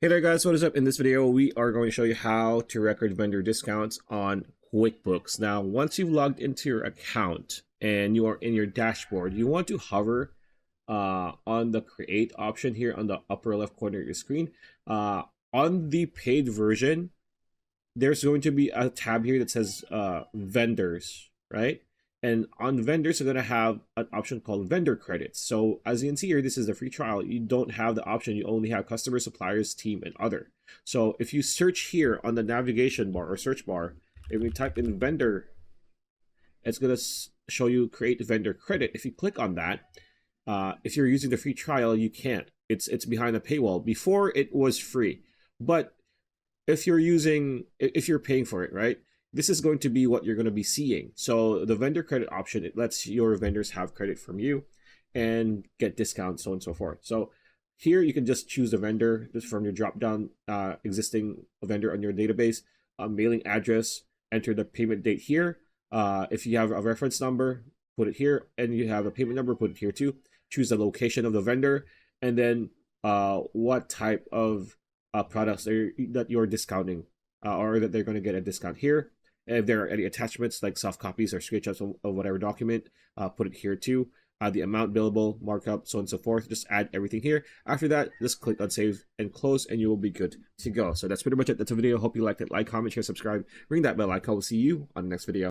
Hey there guys, what is up? In this video, we are going to show you how to record vendor discounts on QuickBooks. Now, once you've logged into your account and you are in your dashboard, you want to hover on the create option here on the upper left corner of your screen. On the paid version, there's going to be a tab here that says vendors, right? And on vendors, you're going to have an option called vendor credits. So as you can see here, this is the free trial. You don't have the option. You only have customer, suppliers, team, and other. So if you search here on the navigation bar or search bar, if you type in vendor, it's going to show you create vendor credit. If you click on that, if you're using the free trial, you can't. It's behind a paywall. Before it was free, but if you're paying for it, right? This is going to be what you're going to be seeing. So the vendor credit option, it lets your vendors have credit from you and get discounts, so on and so forth. So here you can just choose the vendor just from your drop down existing vendor on your database, mailing address, enter the payment date here. If you have a reference number, put it here, and you have a payment number, put it here too. Choose the location of the vendor, and then what type of products that you're discounting or that they're going to get a discount here. And if there are any attachments like soft copies or screenshots of whatever document, put it here too. The amount billable, markup, so on and so forth. Just add everything here. After that, just click on save and close, and you will be good to go. So that's pretty much it. That's a video. Hope you liked it. Like, comment, share, subscribe. Ring that bell icon. We'll see you on the next video.